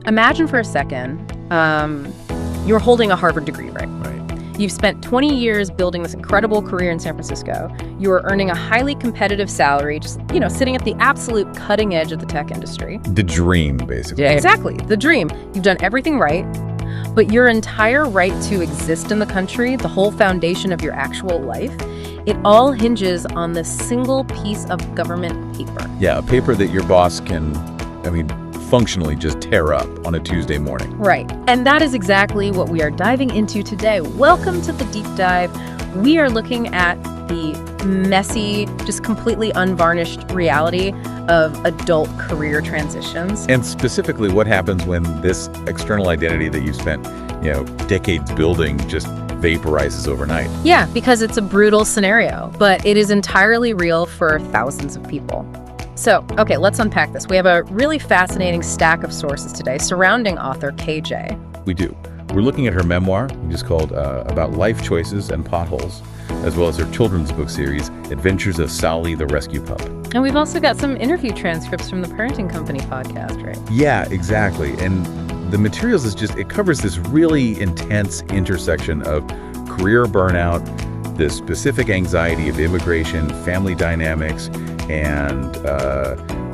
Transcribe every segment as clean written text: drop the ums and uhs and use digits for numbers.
Imagine for a second, you're holding a Harvard degree, right? You've spent 20 years building this incredible career in San Francisco. You are earning a highly competitive salary, just, sitting at the absolute cutting edge of the tech industry. The dream, basically. Yeah, exactly. The dream. You've done everything right, but your entire right to exist in the country, the whole foundation of your actual life, it all hinges on this single piece of government paper. Yeah, a paper that your boss can, functionally just tear up on a Tuesday morning. Right. And that is exactly what we are diving into today. Welcome to the deep dive. We are looking at the messy, just completely unvarnished reality of adult career transitions. And specifically what happens when this external identity that you spent, decades building just vaporizes overnight. Yeah, because it's a brutal scenario, but it is entirely real for thousands of people. So, okay, let's unpack this. We have a really fascinating stack of sources today surrounding author KJ. We do. We're looking at her memoir, which is called About Life Choices and Potholes, as well as her children's book series, Adventures of Sally the Rescue Pup. And we've also got some interview transcripts from the Pawrenting Company Podcast, right? Yeah, exactly. And the materials it covers this really intense intersection of career burnout, the specific anxiety of immigration, family dynamics, and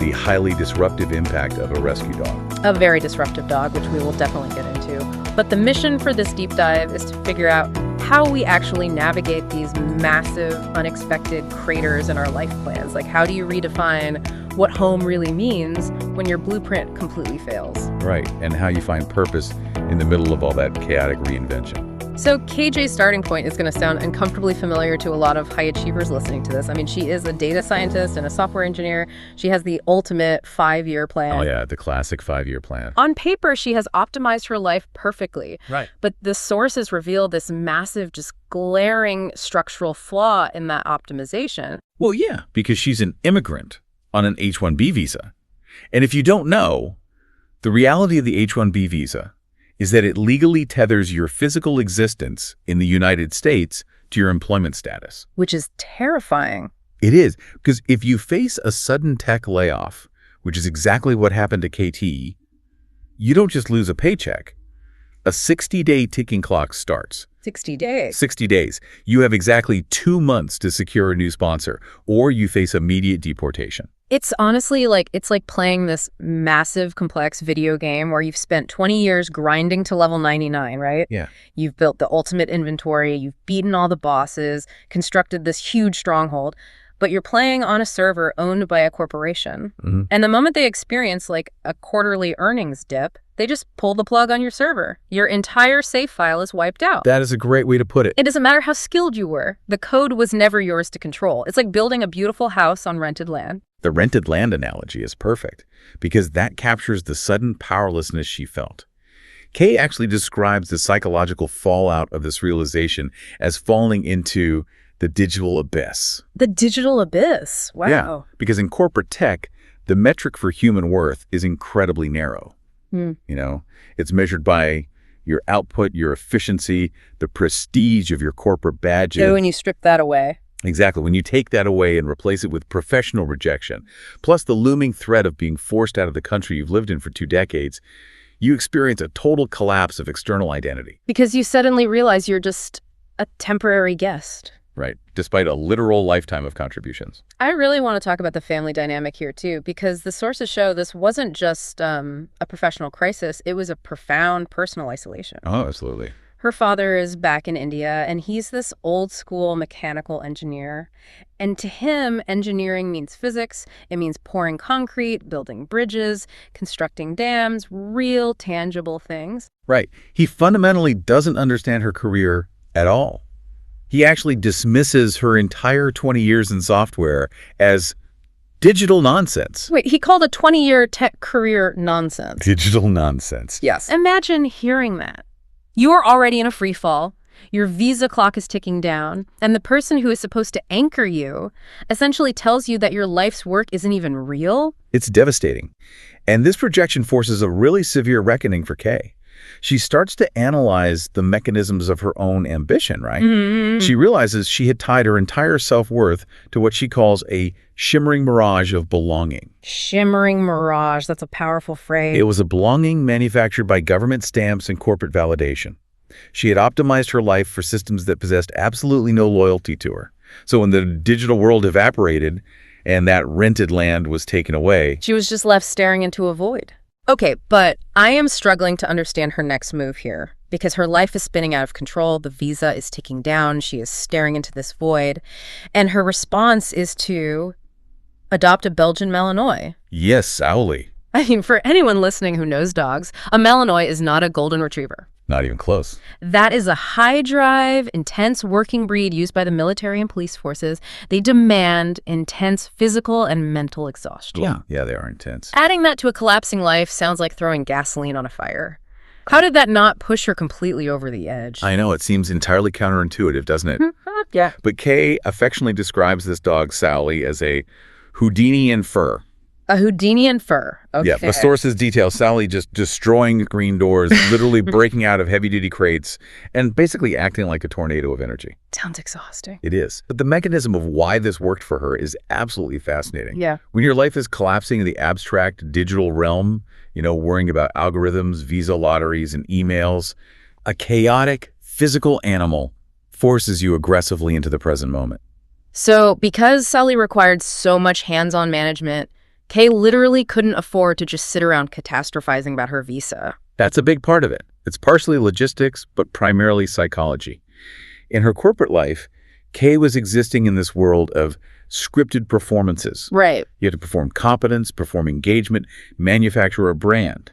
the highly disruptive impact of a rescue dog. A very disruptive dog, which we will definitely get into. But the mission for this deep dive is to figure out how we actually navigate these massive, unexpected craters in our life plans. Like, how do you redefine what home really means when your blueprint completely fails? Right, and how you find purpose in the middle of all that chaotic reinvention. So KJ's starting point is going to sound uncomfortably familiar to a lot of high achievers listening to this. She is a data scientist and a software engineer. She has the ultimate 5-year plan. Oh, yeah, the classic 5-year plan. On paper, she has optimized her life perfectly. Right. But the sources reveal this massive, just glaring structural flaw in that optimization. Well, yeah, because she's an immigrant on an H-1B visa. And if you don't know, the reality of the H-1B visa is that it legally tethers your physical existence in the United States to your employment status. Which is terrifying. It is, because if you face a sudden tech layoff, which is exactly what happened to KT, you don't just lose a paycheck. A 60-day ticking clock starts. 60 days. 60 days. You have exactly 2 months to secure a new sponsor, or you face immediate deportation. It's honestly it's like playing this massive, complex video game where you've spent 20 years grinding to level 99, right? Yeah. You've built the ultimate inventory, you've beaten all the bosses, constructed this huge stronghold, but you're playing on a server owned by a corporation. Mm-hmm. And the moment they experience a quarterly earnings dip, they just pull the plug on your server. Your entire save file is wiped out. That is a great way to put it. It doesn't matter how skilled you were. The code was never yours to control. It's like building a beautiful house on rented land. The rented land analogy is perfect because that captures the sudden powerlessness she felt. Kay actually describes the psychological fallout of this realization as falling into the digital abyss. The digital abyss. Wow. Yeah, because in corporate tech, the metric for human worth is incredibly narrow. It's measured by your output, your efficiency, the prestige of your corporate badges. So when you strip that away. Exactly. When you take that away and replace it with professional rejection, plus the looming threat of being forced out of the country you've lived in for 2 decades, you experience a total collapse of external identity. Because you suddenly realize you're just a temporary guest. Right, despite a literal lifetime of contributions. I really want to talk about the family dynamic here, too, because the sources show this wasn't just a professional crisis. It was a profound personal isolation. Oh, absolutely. Her father is back in India, and he's this old-school mechanical engineer. And to him, engineering means physics. It means pouring concrete, building bridges, constructing dams, real, tangible things. Right. He fundamentally doesn't understand her career at all. He actually dismisses her entire 20 years in software as digital nonsense. Wait, he called a 20-year tech career nonsense. Digital nonsense. Yes. Imagine hearing that. You're already in a free fall. Your visa clock is ticking down, and the person who is supposed to anchor you essentially tells you that your life's work isn't even real. It's devastating. And this projection forces a really severe reckoning for Kay. She starts to analyze the mechanisms of her own ambition, right? Mm-hmm. She realizes she had tied her entire self-worth to what she calls a shimmering mirage of belonging. Shimmering mirage. That's a powerful phrase. It was a belonging manufactured by government stamps and corporate validation. She had optimized her life for systems that possessed absolutely no loyalty to her. So when the digital world evaporated and that rented land was taken away, she was just left staring into a void. Okay, but I am struggling to understand her next move here because her life is spinning out of control. The visa is ticking down. She is staring into this void. And her response is to adopt a Belgian Malinois. yes, Sowley. I mean, for anyone listening who knows dogs, a Malinois is not a golden retriever. Not even close. That is a high-drive, intense working breed used by the military and police forces. They demand intense physical and mental exhaustion. Yeah, they are intense. Adding that to a collapsing life sounds like throwing gasoline on a fire. How did that not push her completely over the edge? I know, it seems entirely counterintuitive, doesn't it? Yeah. But Kay affectionately describes this dog, Sowley, as a Houdini in fur. A Houdini in fur. Okay. Yeah, the sources detail Sally just destroying green doors, literally breaking out of heavy-duty crates, and basically acting like a tornado of energy. Sounds exhausting. It is. But the mechanism of why this worked for her is absolutely fascinating. Yeah. When your life is collapsing in the abstract digital realm, worrying about algorithms, visa lotteries, and emails, a chaotic physical animal forces you aggressively into the present moment. So because Sally required so much hands-on management, Kay literally couldn't afford to just sit around catastrophizing about her visa. That's a big part of it. It's partially logistics, but primarily psychology. In her corporate life, Kay was existing in this world of scripted performances. Right. You have to perform competence, perform engagement, manufacture a brand.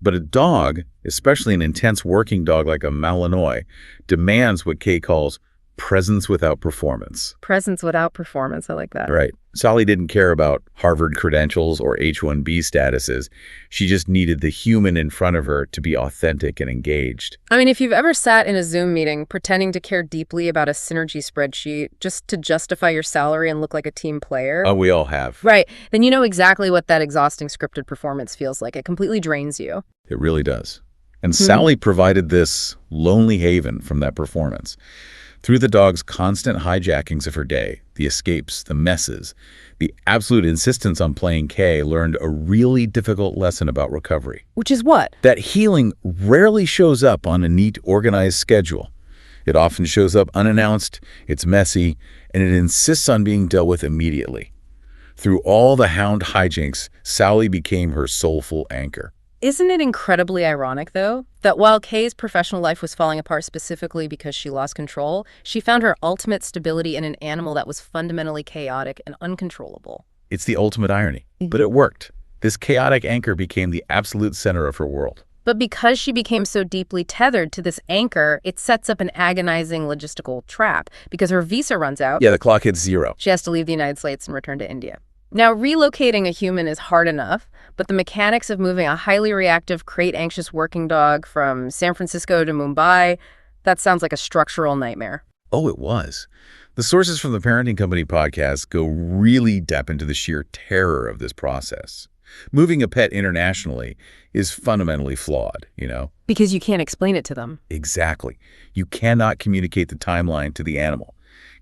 But a dog, especially an intense working dog like a Malinois, demands what Kay calls presence without performance. Presence without performance. I like that. Right. Sally didn't care about Harvard credentials or H-1B statuses. She just needed the human in front of her to be authentic and engaged. I mean, if you've ever sat in a Zoom meeting pretending to care deeply about a synergy spreadsheet just to justify your salary and look like a team player. Oh, we all have. Right. Then you know exactly what that exhausting scripted performance feels like. It completely drains you. It really does. And Sally provided this lonely haven from that performance. Through the dog's constant hijackings of her day, the escapes, the messes, the absolute insistence on playing Kay learned a really difficult lesson about recovery. Which is what? That healing rarely shows up on a neat, organized schedule. It often shows up unannounced, it's messy, and it insists on being dealt with immediately. Through all the hound hijinks, Sally became her soulful anchor. Isn't it incredibly ironic, though, that while Kay's professional life was falling apart specifically because she lost control, she found her ultimate stability in an animal that was fundamentally chaotic and uncontrollable? It's the ultimate irony, but it worked. This chaotic anchor became the absolute center of her world. But because she became so deeply tethered to this anchor, it sets up an agonizing logistical trap because her visa runs out. Yeah, the clock hits zero. She has to leave the United States and return to India. Now, relocating a human is hard enough, but the mechanics of moving a highly reactive, crate-anxious working dog from San Francisco to Mumbai, that sounds like a structural nightmare. Oh, it was. The sources from the Pawrenting Company Podcast go really deep into the sheer terror of this process. Moving a pet internationally is fundamentally flawed, Because you can't explain it to them. Exactly. You cannot communicate the timeline to the animal.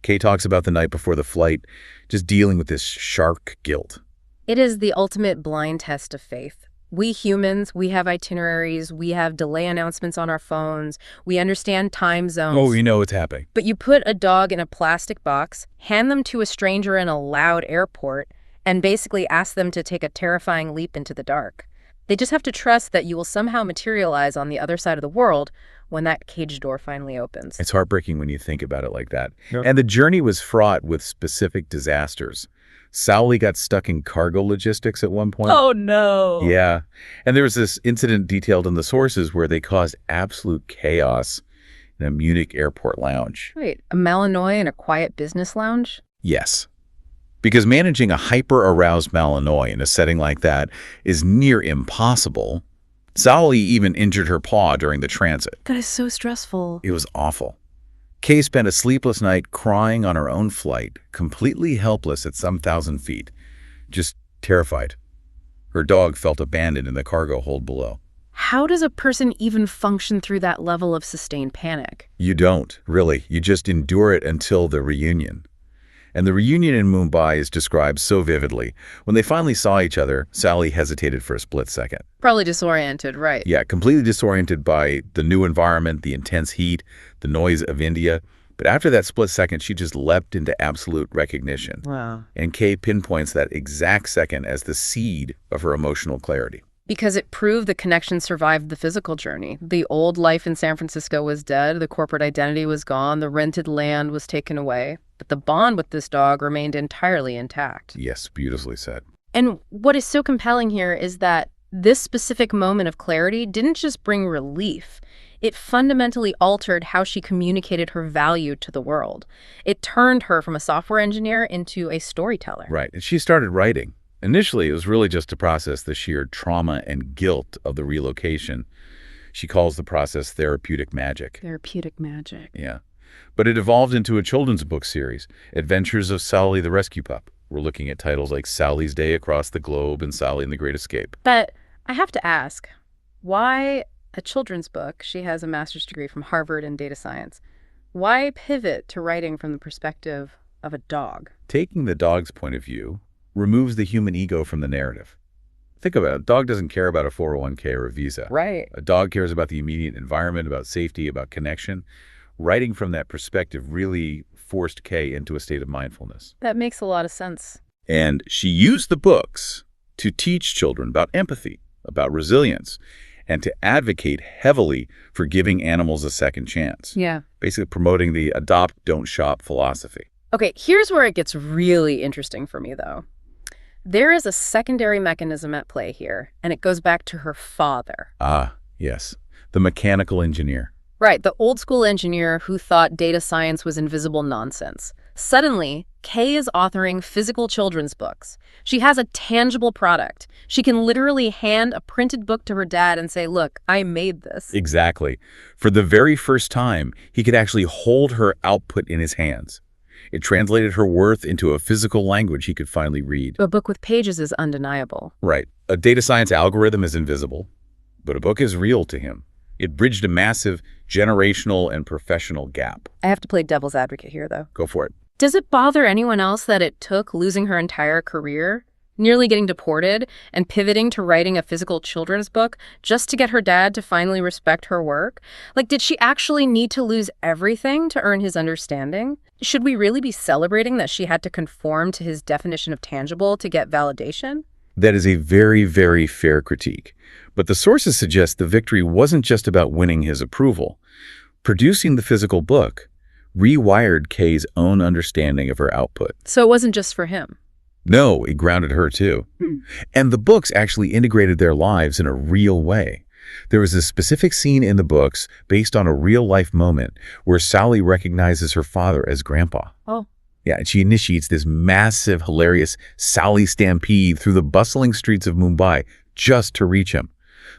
Kay talks about the night before the flight, just dealing with this shark guilt. It is the ultimate blind test of faith. We humans, we have itineraries, we have delay announcements on our phones, we understand time zones. Oh, you know what's happening. But you put a dog in a plastic box, hand them to a stranger in a loud airport, and basically ask them to take a terrifying leap into the dark. They just have to trust that you will somehow materialize on the other side of the world when that cage door finally opens. It's heartbreaking when you think about it like that. Yep. And the journey was fraught with specific disasters. Sowley got stuck in cargo logistics at one point. Oh, no. Yeah. And there was this incident detailed in the sources where they caused absolute chaos in a Munich airport lounge. Wait, a Malinois in a quiet business lounge? Yes. Because managing a hyper-aroused Malinois in a setting like that is near impossible. Sowley even injured her paw during the transit. That is so stressful. It was awful. Kay spent a sleepless night crying on her own flight, completely helpless at some 1,000 feet, just terrified. Her dog felt abandoned in the cargo hold below. How does a person even function through that level of sustained panic? You don't, really. You just endure it until the reunion. And the reunion in Mumbai is described so vividly. When they finally saw each other, Sally hesitated for a split second. Probably disoriented, right? Yeah, completely disoriented by the new environment, the intense heat, the noise of India. But after that split second, she just leapt into absolute recognition. Wow. And Kay pinpoints that exact second as the seed of her emotional clarity. Because it proved the connection survived the physical journey. The old life in San Francisco was dead, the corporate identity was gone, the rented land was taken away. But the bond with this dog remained entirely intact. Yes, beautifully said. And what is so compelling here is that this specific moment of clarity didn't just bring relief. It fundamentally altered how she communicated her value to the world. It turned her from a software engineer into a storyteller. Right, and she started writing. Initially, it was really just to process the sheer trauma and guilt of the relocation. She calls the process therapeutic magic. Therapeutic magic. Yeah. But it evolved into a children's book series, Adventures of Sally the Rescue Pup. We're looking at titles like Sally's Day Across the Globe and Sally and the Great Escape. But I have to ask, why a children's book? She has a master's degree from Harvard in data science. Why pivot to writing from the perspective of a dog? Taking the dog's point of view removes the human ego from the narrative. Think about it. A dog doesn't care about a 401k or a visa. Right. A dog cares about the immediate environment, about safety, about connection. Writing from that perspective really forced Kay into a state of mindfulness. That makes a lot of sense. And she used the books to teach children about empathy, about resilience, and to advocate heavily for giving animals a second chance. Yeah. Basically promoting the adopt, don't shop philosophy. Okay, here's where it gets really interesting for me, though. There is a secondary mechanism at play here, and it goes back to her father. Ah, yes. The mechanical engineer. Right, the old school engineer who thought data science was invisible nonsense. Suddenly, Kay is authoring physical children's books. She has a tangible product. She can literally hand a printed book to her dad and say, look, I made this. Exactly. For the very first time, he could actually hold her output in his hands. It translated her worth into a physical language he could finally read. A book with pages is undeniable. Right. A data science algorithm is invisible, but a book is real to him. It bridged a massive generational and professional gap. I have to play devil's advocate here, though. Go for it. Does it bother anyone else that it took losing her entire career, nearly getting deported, and pivoting to writing a physical children's book just to get her dad to finally respect her work? Like, did she actually need to lose everything to earn his understanding? Should we really be celebrating that she had to conform to his definition of tangible to get validation? That is a very, very fair critique. But the sources suggest the victory wasn't just about winning his approval. Producing the physical book rewired Kay's own understanding of her output. So it wasn't just for him. No, it grounded her too. And the books actually integrated their lives in a real way. There was a specific scene in the books based on a real-life moment where Sally recognizes her father as Grandpa. Oh. Yeah, and she initiates this massive, hilarious Sally stampede through the bustling streets of Mumbai just to reach him.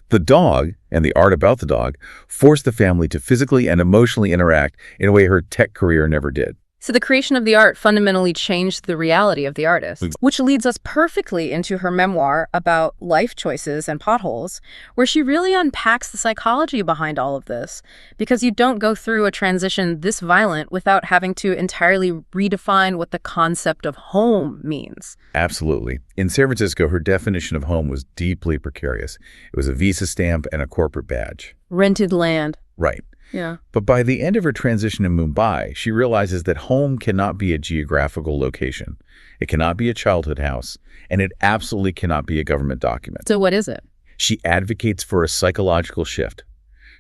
The dog, and the art about the dog, forced the family to physically and emotionally interact in a way her tech career never did. So the creation of the art fundamentally changed the reality of the artist, which leads us perfectly into her memoir about life choices and potholes, where she really unpacks the psychology behind all of this, because you don't go through a transition this violent without having to entirely redefine what the concept of home means. Absolutely. In San Francisco, her definition of home was deeply precarious. It was a visa stamp and a corporate badge. Rented land. Right. Yeah. But by the end of her transition in Mumbai, she realizes that home cannot be a geographical location. It cannot be a childhood house, and it absolutely cannot be a government document. So what is it? She advocates for a psychological shift.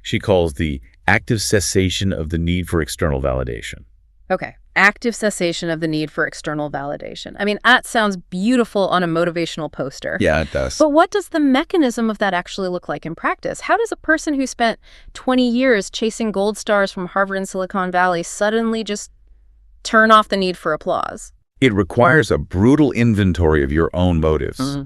She calls the active cessation of the need for external validation. Okay. Active cessation of the need for external validation. I mean, that sounds beautiful on a motivational poster. Yeah, it does. But what does the mechanism of that actually look like in practice? How does a person who spent 20 years chasing gold stars from Harvard and Silicon Valley suddenly just turn off the need for applause? It requires a brutal inventory of your own motives. Mm-hmm.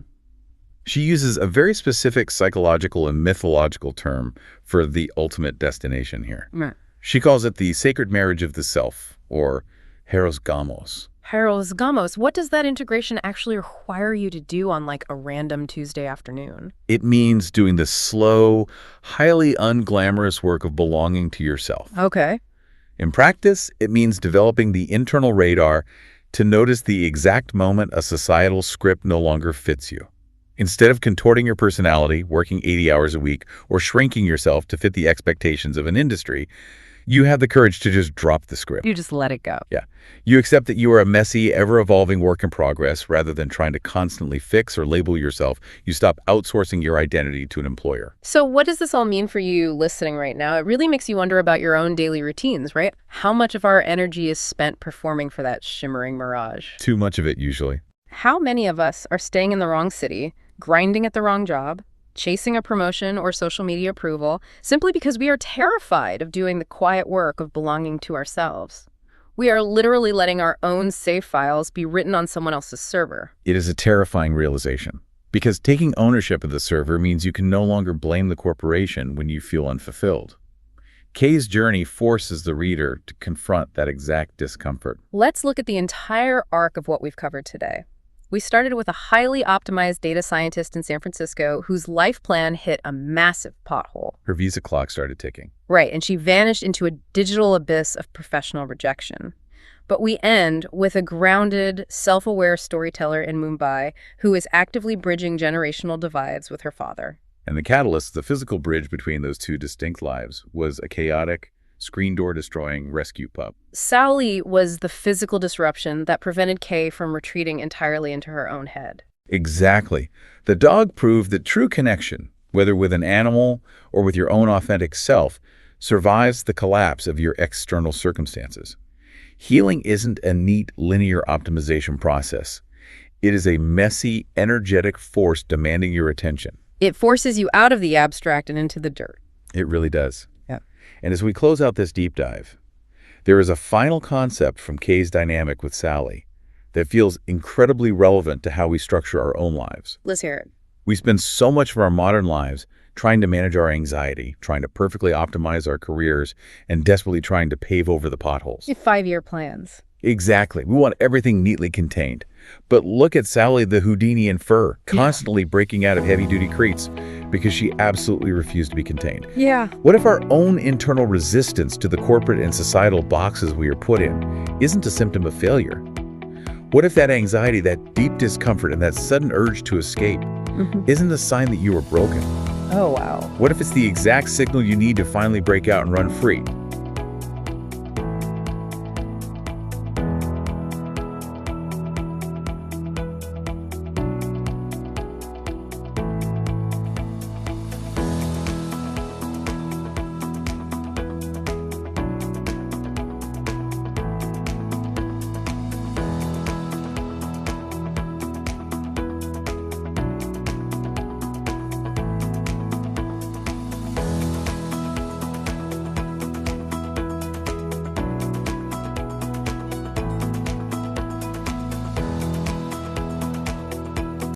She uses a very specific psychological and mythological term for the ultimate destination here. Right. She calls it the sacred marriage of the self, or Heros Gamos. Heros Gamos. What does that integration actually require you to do on like a random Tuesday afternoon? It means doing the slow, highly unglamorous work of belonging to yourself. Okay. In practice, it means developing the internal radar to notice the exact moment a societal script no longer fits you. Instead of contorting your personality, working 80 hours a week, or shrinking yourself to fit the expectations of an industry, you have the courage to just drop the script. You just let it go. Yeah. You accept that you are a messy, ever-evolving work in progress rather than trying to constantly fix or label yourself. You stop outsourcing your identity to an employer. So what does this all mean for you listening right now? It really makes you wonder about your own daily routines, right? How much of our energy is spent performing for that shimmering mirage? Too much of it, usually. How many of us are staying in the wrong city, grinding at the wrong job, chasing a promotion or social media approval, simply because we are terrified of doing the quiet work of belonging to ourselves? We are literally letting our own save files be written on someone else's server. It is a terrifying realization, because taking ownership of the server means you can no longer blame the corporation when you feel unfulfilled. Kay's journey forces the reader to confront that exact discomfort. Let's look at the entire arc of what we've covered today. We started with a highly optimized data scientist in San Francisco whose life plan hit a massive pothole. Her visa clock started ticking. Right, and she vanished into a digital abyss of professional rejection. But we end with a grounded, self-aware storyteller in Mumbai who is actively bridging generational divides with her father. And the catalyst, the physical bridge between those two distinct lives, was a chaotic, screen door destroying rescue pup. Sally was the physical disruption that prevented Kay from retreating entirely into her own head. Exactly. The dog proved that true connection, whether with an animal or with your own authentic self, survives the collapse of your external circumstances. Healing isn't a neat, linear optimization process. It is a messy, energetic force demanding your attention. It forces you out of the abstract and into the dirt. It really does. Yeah. And as we close out this deep dive, there is a final concept from Kay's dynamic with Sally that feels incredibly relevant to how we structure our own lives. Let's hear it. We spend so much of our modern lives trying to manage our anxiety, trying to perfectly optimize our careers, and desperately trying to pave over the potholes. 5-year plans. Exactly. We want everything neatly contained. But look at Sally the Houdini in fur, constantly breaking out of heavy-duty cretes because she absolutely refused to be contained. Yeah. What if our own internal resistance to the corporate and societal boxes we are put in isn't a symptom of failure? What if that anxiety, that deep discomfort, and that sudden urge to escape isn't a sign that you are broken? Oh, wow. What if it's the exact signal you need to finally break out and run free?